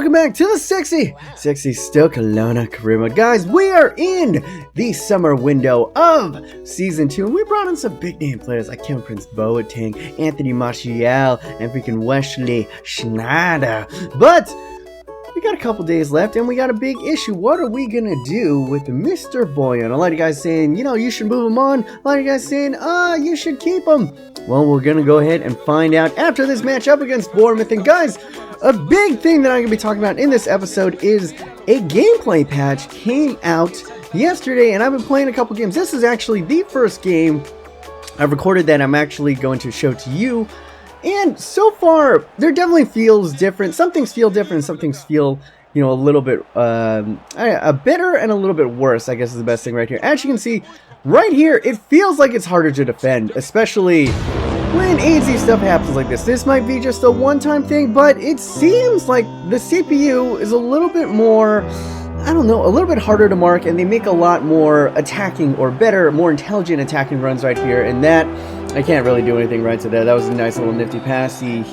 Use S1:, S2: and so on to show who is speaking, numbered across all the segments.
S1: welcome back to the sexy Stoke career mode. Guys, we are in the summer window of Season 2, and we brought in some big name players like Kevin Prince Boateng, Anthony Martial, and freaking Wesley Schneider. But we got a couple days left, and we got a big issue. What are we gonna do with Mr. Bojan? A lot of you guys saying, you know, you should move him on. A lot of you guys saying, you should keep him. Well, we're gonna go ahead and find out after this match up against Bournemouth. And guys, a big thing that I'm gonna be talking about in this episode is a gameplay patch came out yesterday, and I've been playing a couple games. This is actually the first game I've recorded that I'm actually going to show to you. And so far, there definitely feels different. Some things feel different, some things feel, you know, a little bit better and a little bit worse, I guess is the best thing right here. As you can see, right here, it feels like it's harder to defend, especially when AZ stuff happens like this. This might be just a one-time thing, but it seems like the CPU is a little bit more, I don't know, a little bit harder to mark, and they make a lot more attacking or better, more intelligent attacking runs right here, and that I can't really do anything right to that. That was a nice little nifty pass. He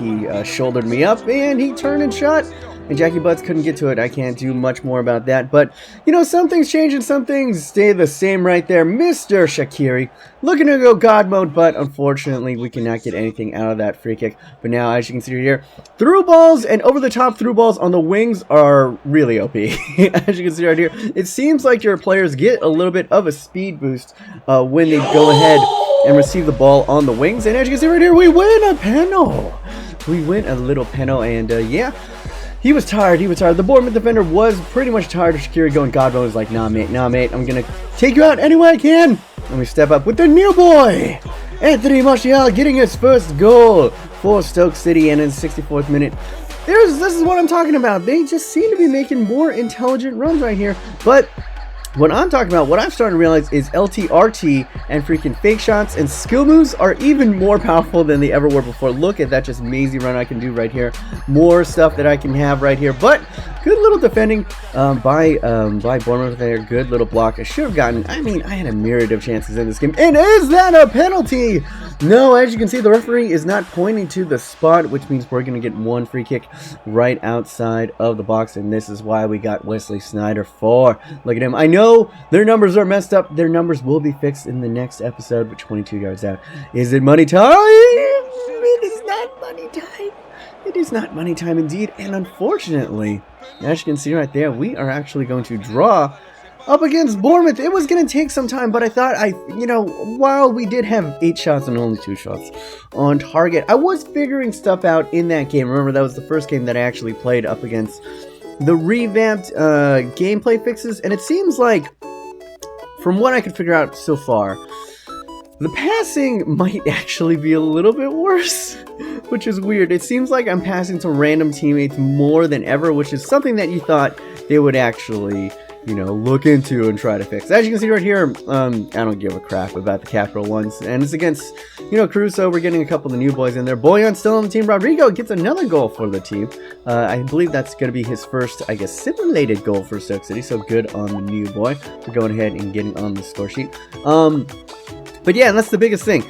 S1: shouldered me up, and he turned and shot, and Jackie Butts couldn't get to it. I can't do much more about that, but, you know, some things change and some things stay the same right there. Mr. Shaqiri looking to go God mode, but unfortunately, we cannot get anything out of that free kick. But now, as you can see here, through balls and over-the-top through balls on the wings are really OP. As you can see right here, it seems like your players get a little bit of a speed boost when they go ahead and receive the ball on the wings. And as you can see right here, we win a penalty. We win a little penalty, and yeah, he was tired. He was tired. The Bournemouth defender was pretty much tired of Shaqiri going God mode. He's like, nah, mate, I'm gonna take you out any way I can. And we step up with the new boy, Anthony Martial, getting his first goal for Stoke City, and in the 64th minute. This is what I'm talking about. They just seem to be making more intelligent runs right here, but what I'm talking about, what I've started to realize is LTRT and freaking fake shots and skill moves are even more powerful than they ever were before. Look at that just mazy run I can do right here. More stuff that I can have right here. But good little defending by Bournemouth there. Good little block. I should have gotten, I mean, I had a myriad of chances in this game. And is that a penalty? No, as you can see, the referee is not pointing to the spot, which means we're going to get one free kick right outside of the box. And this is why we got Wesley Sneijder for. Look at him. I know their numbers are messed up. Their numbers will be fixed in the next episode, but 22 yards out. Is it money time? It is not money time. It is not money time indeed. And unfortunately, as you can see right there, we are actually going to draw up against Bournemouth. It was going to take some time, but I thought you know, while we did have 8 shots and only 2 shots on target, I was figuring stuff out in that game. Remember, that was the first game that I actually played up against the revamped gameplay fixes, and it seems like, from what I could figure out so far, the passing might actually be a little bit worse, which is weird. It seems like I'm passing to random teammates more than ever, which is something that you thought they would actually, you know, look into and try to fix. As you can see right here, I don't give a crap about the capital ones, and it's against, you know, Caruso. We're getting a couple of the new boys in there. Bojan still on the team. Rodrigo gets another goal for the team. I believe that's going to be his first, I guess, simulated goal for Stoke City, so good on the new boy for going ahead and getting on the score sheet. But yeah, that's the biggest thing.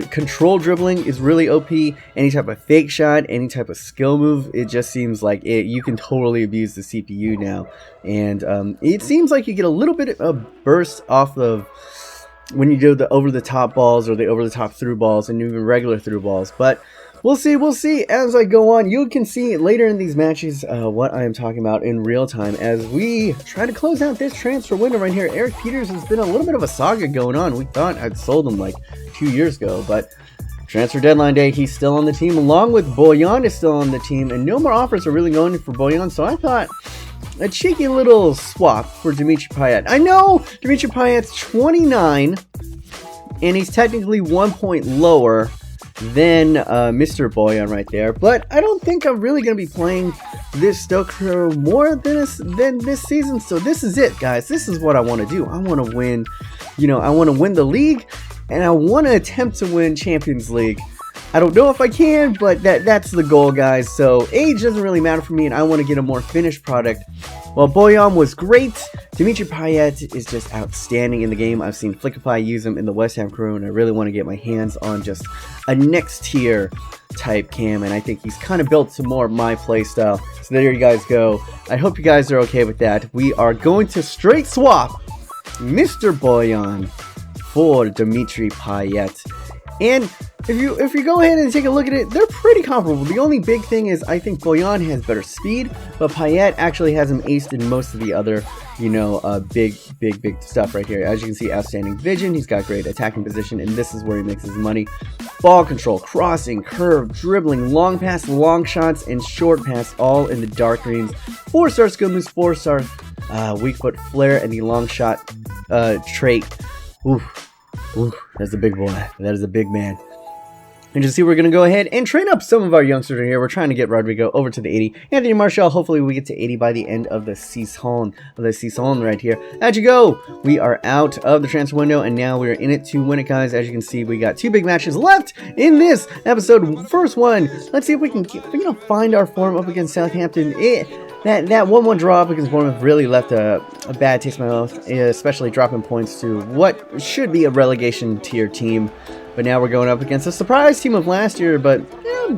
S1: Control dribbling is really OP. Any type of fake shot, any type of skill move, it just seems like you can totally abuse the CPU now. And it seems like you get a little bit of burst off of when you do the over-the-top balls or the over-the-top through balls and even regular through balls. But we'll see as I go on. You can see later in these matches what I am talking about in real time as we try to close out this transfer window right here. Eric Peters has been a little bit of a saga going on. We thought I'd sold him like 2 years ago, but transfer deadline day, he's still on the team, along with Bojan is still on the team, and no more offers are really going for Bojan, so I thought a cheeky little swap for Dimitri Payet. I know Dimitri Payet's 29, and he's technically 1 point lower than Mr. Bojan right there, but I don't think I'm really going to be playing this Stoke for more than this season, so this is it, guys. This is what I want to do. I want to win, you know, I want to win the league, and I want to attempt to win Champions League I don't know if I can, but that's the goal, guys. So age doesn't really matter for me, and I want to get a more finished product. While Bojan was great, Dimitri Payet is just outstanding in the game. I've seen Flickify use him in the West Ham crew, and I really want to get my hands on just a next tier type cam, and I think he's kind of built to more of my play style. So there you guys go. I hope you guys are okay with that. We are going to straight swap Mr. Bojan for Dimitri Payet. And if you go ahead and take a look at it, they're pretty comparable. The only big thing is I think Bojan has better speed, but Payet actually has him aced in most of the other, you know, big stuff right here. As you can see, outstanding vision. He's got great attacking position, and this is where he makes his money. Ball control, crossing, curve, dribbling, long pass, long shots, and short pass, all in the dark greens. 4-star skill moves, 4-star weak foot flair, and the long shot trait. Oof. Ooh, that's a big boy. That is a big man. And you see, we're going to go ahead and train up some of our youngsters here. We're trying to get Rodrigo over to the 80. Anthony Martial, hopefully we get to 80 by the end of the season. Right here. As you go, we are out of the transfer window, and now we're in it to win it, guys. As you can see, we got 2 big matches left in this episode. First one, let's see if we can find our form up against Southampton. That 1-1 draw up against Bournemouth really left a bad taste in my mouth, especially dropping points to what should be a relegation tier team. But now we're going up against a surprise team of last year, but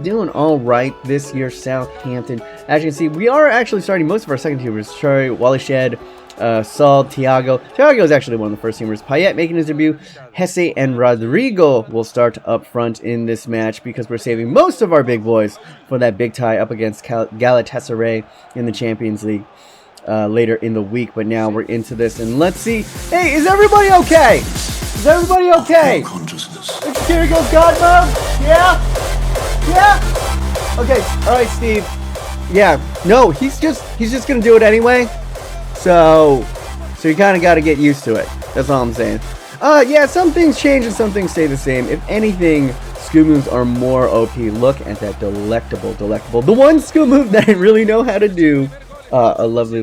S1: doing all right this year, Southampton. As you can see, we are actually starting most of our second teamers. Shaqiri, Wally Shed, Saul, Thiago. Thiago is actually one of the first teamers. Payet making his debut. Hesse and Rodrigo will start up front in this match because we're saving most of our big boys for that big tie up against Galatasaray in the Champions League later in the week. But now we're into this, and let's see. Hey, is everybody okay? Is everybody okay? Here goes Godmode. Yeah? Yeah? Okay, alright, Steve. Yeah, no, he's just gonna do it anyway. So you kind of got to get used to it. That's all I'm saying. Yeah, some things change and some things stay the same. If anything, skill moves are more OP. Look at that delectable. The one skill move that I really know how to do. A lovely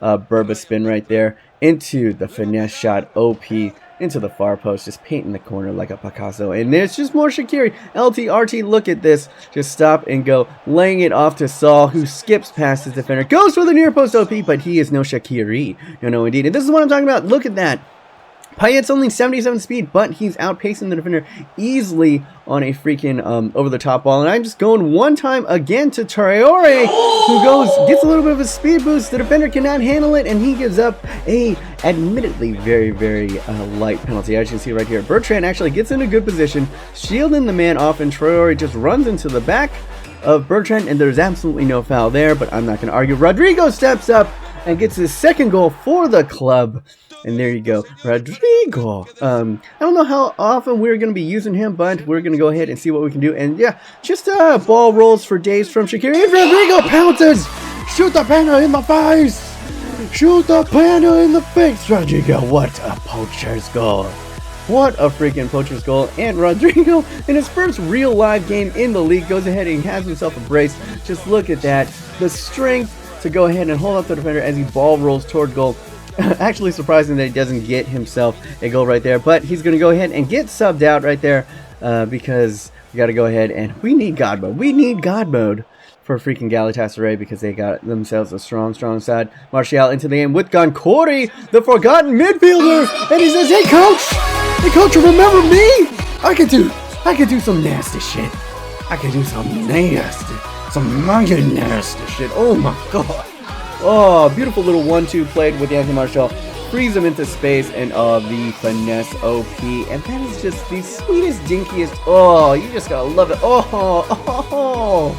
S1: Burba spin right there into the finesse shot. OP into the far post, just painting the corner like a Picasso. And there's just more Shaqiri. LT, RT, look at this. Just stop and go, laying it off to Saul, who skips past his defender. Goes for the near post OP, but he is no Shaqiri. No, indeed. And this is what I'm talking about. Look at that. Payet's only 77 speed, but he's outpacing the defender easily on a freaking over-the-top ball. And I'm just going one time again to Traore, who gets a little bit of a speed boost. The defender cannot handle it, and he gives up a admittedly very light penalty. As you can see right here, Bertrand actually gets in a good position, shielding the man off, and Traore just runs into the back of Bertrand, and there's absolutely no foul there, but I'm not going to argue. Rodrigo steps up and gets his second goal for the club. And there you go, Rodrigo. I don't know how often we're going to be using him, but we're going to go ahead and see what we can do. And yeah, just ball rolls for days from Shaqiri. And Rodrigo pounces. Shoot the panda in the face. Shoot the panda in the face, Rodrigo. What a poacher's goal. What a freaking poacher's goal. And Rodrigo, in his first real live game in the league, goes ahead and has himself a brace. Just look at that. The strength to go ahead and hold up the defender as he ball rolls toward goal. Actually surprising that he doesn't get himself a goal right there, but he's going to go ahead and get subbed out right there because we got to go ahead and we need Godmode. We need Godmode for freaking Galatasaray because they got themselves a strong side. Martial into the game with Gonkori, the forgotten midfielder, and he says, "Hey coach, remember me? I could do some nasty shit. I could do some nasty shit. Oh my god." Oh, beautiful little 1-2 played with Anthony Martial. Frees him into space, and the finesse OP. And that is just the sweetest, dinkiest. Oh, you just gotta love it. Oh,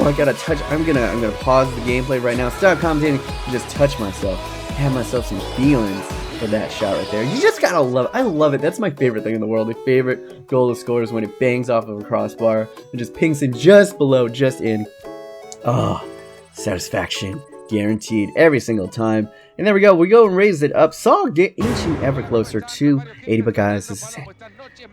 S1: I gotta touch. I'm gonna pause the gameplay right now. Stop commentating. And just touch myself. Have myself some feelings for that shot right there. You just gotta love it. I love it. That's my favorite thing in the world. My favorite goal to score is when it bangs off of a crossbar and just pings it just below, just in. Oh, satisfaction. Guaranteed every single time. And there we go. We go and raise it up. Saul get inching ever closer to 80. But guys, this is it.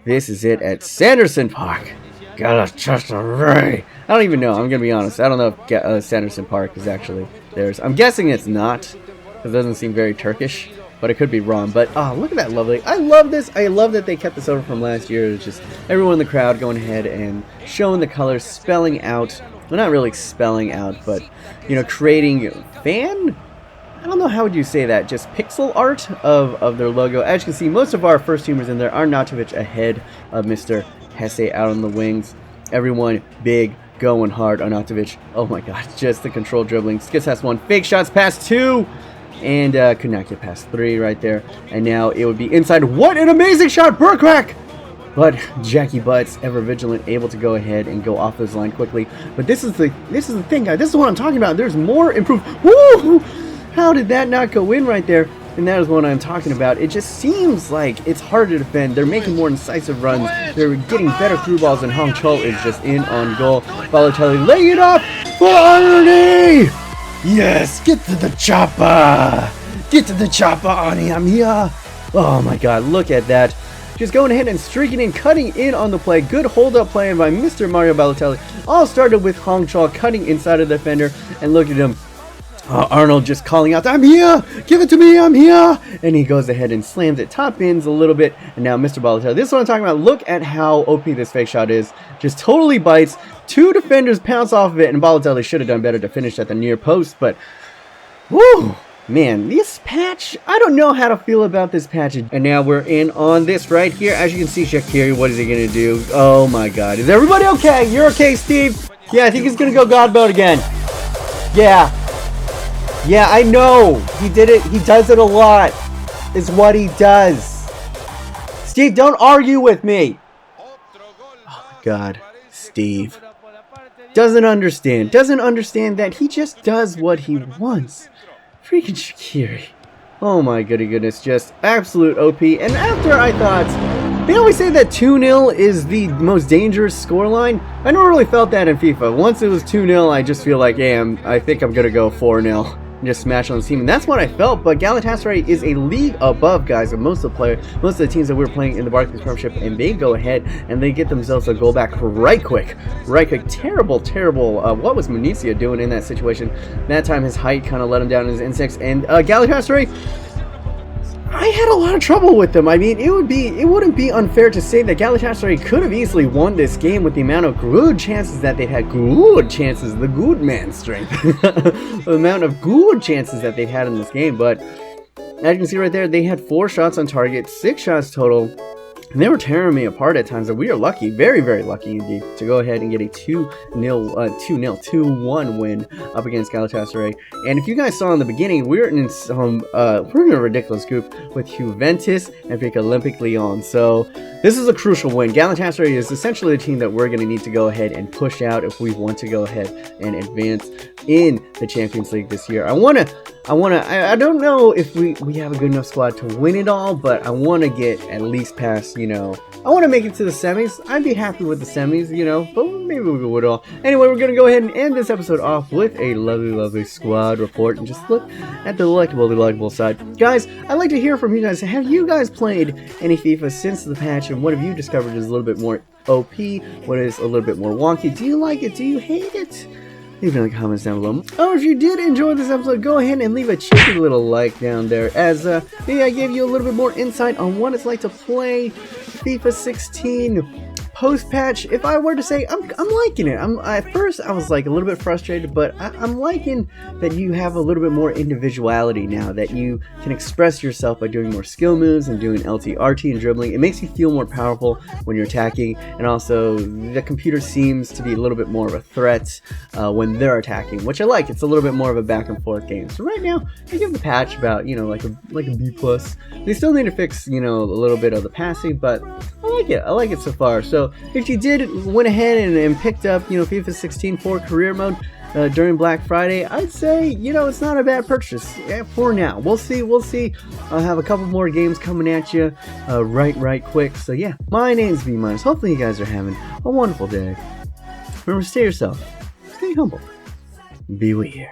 S1: This is it at Sanderson Park. Galatasaray. I don't even know. I'm going to be honest. I don't know if Sanderson Park is actually theirs. I'm guessing it's not. It doesn't seem very Turkish. but I could be wrong. But oh, look at that lovely. I love this. I love that they kept this over from last year. It's just everyone in the crowd going ahead and showing the colors, spelling out, well, not really spelling out, but, you know, creating fan, I don't know how would you say that, just pixel art of their logo. As you can see, most of our first teamers in there are Arnautovic ahead of Mr. Hesse out on the wings. Everyone big, going hard. Arnautovic, oh my god, just the control dribbling. Skits has one, fake shots past 2, and could not get past 3 right there. And now it would be inside. What an amazing shot, Burkwack! But Jackie Butts, ever vigilant, able to go ahead and go off his line quickly. But this is the thing, guys. This is what I'm talking about. There's more improved. Woo! How did that not go in right there? And that is what I'm talking about. It just seems like it's harder to defend. They're making more incisive runs. They're getting better through balls, and Hong Chol is just in on goal. Balotelli laying it up for irony. Yes, get to the chopper. Get to the chopper, Ani. I'm here. Oh my god, look at that. Just going ahead and streaking in, cutting in on the play. Good hold-up play by Mr. Mario Balotelli. All started with Hong Chol cutting inside of the defender, and look at him. Arnold just calling out, I'm here! Give it to me, I'm here! And he goes ahead and slams it, top bins a little bit, and now Mr. Balotelli. This is what I'm talking about. Look at how OP this fake shot is. Just totally bites. 2 defenders pounce off of it, and Balotelli should have done better to finish at the near post, but whoo! Man, this patch, I don't know how to feel about this patch. And now we're in on this right here. As you can see, Shaqiri, what is he going to do? Oh my god. Is everybody okay? You're okay, Steve? Yeah, I think he's going to go Godmode again. Yeah. Yeah, I know. He did it. He does it a lot. It's what he does. Steve, don't argue with me. Oh my god. Steve. Doesn't understand that he just does what he wants. Freaking Shaqiri. Oh my goodness, just absolute OP. And after I thought, they always say that 2-0 is the most dangerous scoreline. I never really felt that in FIFA. Once it was 2-0, I just feel like, hey, I think I'm gonna go 4-0. Just smash on the team, and that's what I felt. But Galatasaray is a league above, guys, of most of the teams that we were playing in the Barclays Premiership, and they go ahead and they get themselves a goal back right quick. Terrible. What was Municia doing in that situation? That time his height kind of let him down in his instincts, and Galatasaray, I had a lot of trouble with them. I mean, it wouldn't be unfair to say that Galatasaray could have easily won this game with the amount of good chances that they've had. Good chances, the good man strength. The amount of good chances that they've had in this game. But as you can see right there, they had 4 shots on target, 6 shots total. And they were tearing me apart at times, and we are lucky, very lucky indeed, to go ahead and get a 2-1 win up against Galatasaray. And if you guys saw in the beginning, we're in a ridiculous group with Juventus and Olympique Lyon. So this is a crucial win. Galatasaray is essentially the team that we're going to need to go ahead and push out if we want to go ahead and advance in the Champions League this year. I don't know if we have a good enough squad to win it all, but I want to get at least past, I want to make it to the semis. I'd be happy with the semis, but maybe we'll go with it all. Anyway, we're going to go ahead and end this episode off with a lovely squad report and just look at the delectable side. Guys, I'd like to hear from you guys. Have you guys played any FIFA since the patch, and what have you discovered is a little bit more OP? What is a little bit more wonky? Do you like it? Do you hate it? Leave it in the comments down below. Oh, if you did enjoy this episode, go ahead and leave a cheeky little like down there, as maybe I gave you a little bit more insight on what it's like to play FIFA 16 post-patch. If I were to say, I'm liking it. At first I was like a little bit frustrated, but I'm liking that you have a little bit more individuality now, that you can express yourself by doing more skill moves and doing LT, RT, and dribbling. It makes you feel more powerful when you're attacking, and also the computer seems to be a little bit more of a threat when they're attacking, which I like. It's a little bit more of a back and forth game. So right now I give the patch about like a B+. They still need to fix a little bit of the passing, but I like it so far. So if you went ahead and picked up FIFA 16 for career mode during Black Friday, I'd say it's not a bad purchase for now. We'll see. I'll have a couple more games coming at you right quick. So yeah, my name's B-. Hopefully you guys are having a wonderful day. Remember, stay yourself, stay humble, be weird.